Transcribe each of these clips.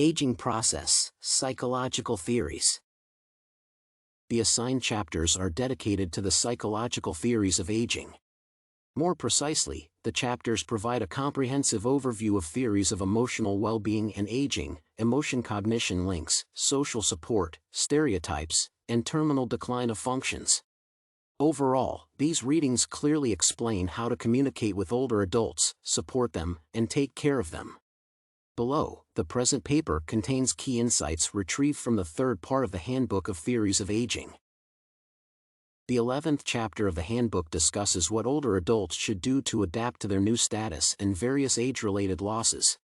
Aging process, psychological theories. The assigned chapters are dedicated to the psychological theories of aging. More precisely, the chapters provide a comprehensive overview of theories of emotional well-being and aging, emotion-cognition links, social support, stereotypes, and terminal decline of functions. Overall, these readings clearly explain how to communicate with older adults, support them, and take care of them. Below, the present paper contains key insights retrieved from the third part of the Handbook of Theories of Aging. The 11th chapter of the Handbook discusses what older adults should do to adapt to their new status and various age-related losses.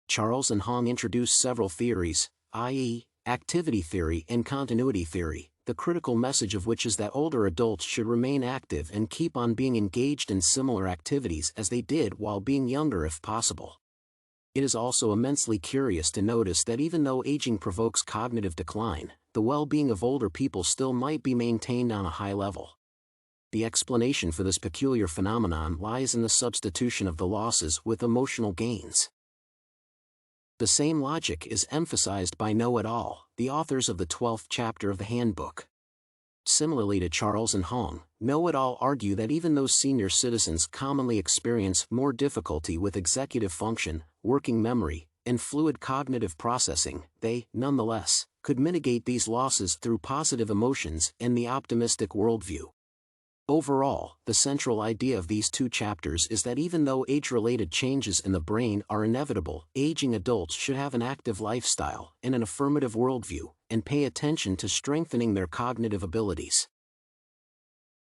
Charles and Hong introduce several theories, i.e., activity theory and continuity theory, the critical message of which is that older adults should remain active and keep on being engaged in similar activities as they did while being younger if possible. It is also immensely curious to notice that even though aging provokes cognitive decline, the well-being of older people still might be maintained on a high level. The explanation for this peculiar phenomenon lies in the substitution of the losses with emotional gains. The same logic is emphasized by Know et al., the authors of the 12th chapter of the Handbook. Similarly to Charles and Hong, Know et al. Argue that even though senior citizens commonly experience more difficulty with executive function, working memory, and fluid cognitive processing, they, nonetheless, could mitigate these losses through positive emotions and the optimistic worldview. Overall, the central idea of these two chapters is that even though age-related changes in the brain are inevitable, aging adults should have an active lifestyle and an affirmative worldview, and pay attention to strengthening their cognitive abilities.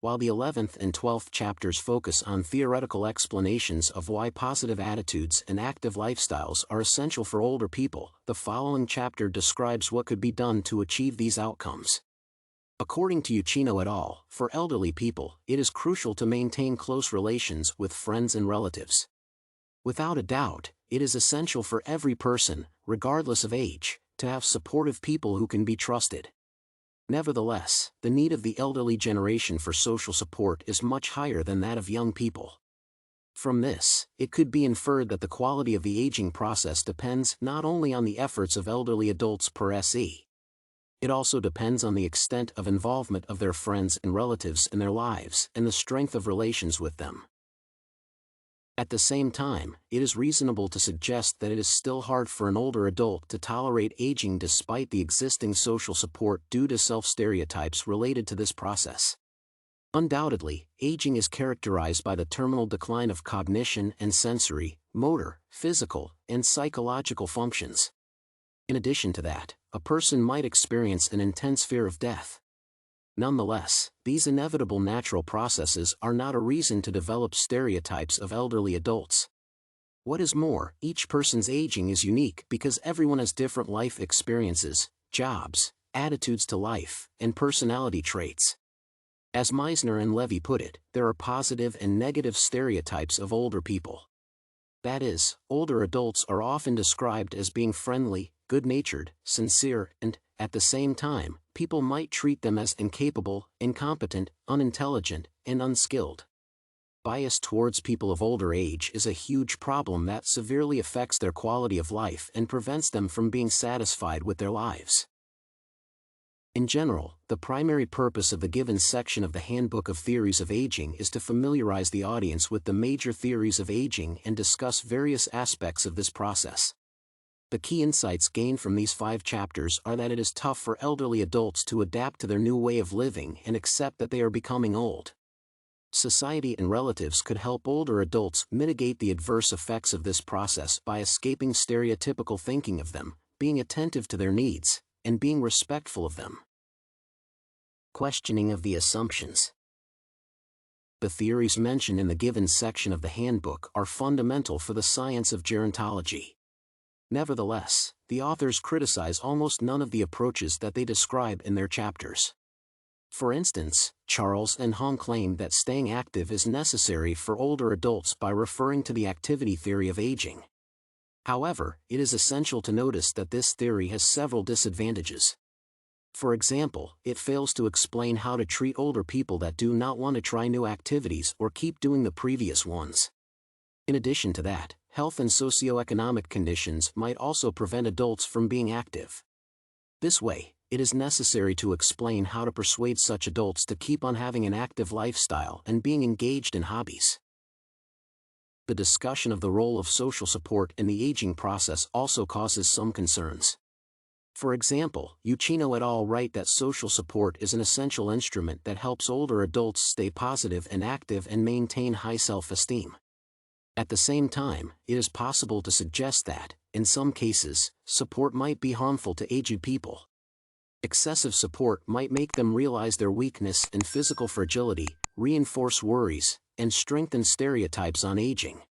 While the 11th and 12th chapters focus on theoretical explanations of why positive attitudes and active lifestyles are essential for older people, the following chapter describes what could be done to achieve these outcomes. According to Uchino et al., for elderly people, it is crucial to maintain close relations with friends and relatives. Without a doubt, it is essential for every person, regardless of age, to have supportive people who can be trusted. Nevertheless, the need of the elderly generation for social support is much higher than that of young people. From this, it could be inferred that the quality of the aging process depends not only on the efforts of elderly adults per se. It also depends on the extent of involvement of their friends and relatives in their lives and the strength of relations with them. At the same time, it is reasonable to suggest that it is still hard for an older adult to tolerate aging despite the existing social support due to self-stereotypes related to this process. Undoubtedly, aging is characterized by the terminal decline of cognition and sensory, motor, physical, and psychological functions. In addition to that, a person might experience an intense fear of death. Nonetheless, these inevitable natural processes are not a reason to develop stereotypes of elderly adults. What is more, each person's aging is unique because everyone has different life experiences, jobs, attitudes to life, and personality traits. As Meisner and Levy put it, there are positive and negative stereotypes of older people. That is, older adults are often described as being friendly, good-natured, sincere, and, at the same time, people might treat them as incapable, incompetent, unintelligent, and unskilled. Bias towards people of older age is a huge problem that severely affects their quality of life and prevents them from being satisfied with their lives. In general, the primary purpose of the given section of the Handbook of Theories of Aging is to familiarize the audience with the major theories of aging and discuss various aspects of this process. The key insights gained from these 5 chapters are that it is tough for elderly adults to adapt to their new way of living and accept that they are becoming old. Society and relatives could help older adults mitigate the adverse effects of this process by escaping stereotypical thinking of them, being attentive to their needs, and being respectful of them. Questioning of the assumptions. The theories mentioned in the given section of the Handbook are fundamental for the science of gerontology. Nevertheless, the authors criticize almost none of the approaches that they describe in their chapters. For instance, Charles and Hong claim that staying active is necessary for older adults by referring to the activity theory of aging. However, it is essential to notice that this theory has several disadvantages. For example, it fails to explain how to treat older people that do not want to try new activities or keep doing the previous ones. In addition to that, health and socioeconomic conditions might also prevent adults from being active. This way, it is necessary to explain how to persuade such adults to keep on having an active lifestyle and being engaged in hobbies. The discussion of the role of social support in the aging process also causes some concerns. For example, Uchino et al. Write that social support is an essential instrument that helps older adults stay positive and active and maintain high self-esteem. At the same time, it is possible to suggest that, in some cases, support might be harmful to aged people. Excessive support might make them realize their weakness and physical fragility, reinforce worries, and strengthen stereotypes on aging.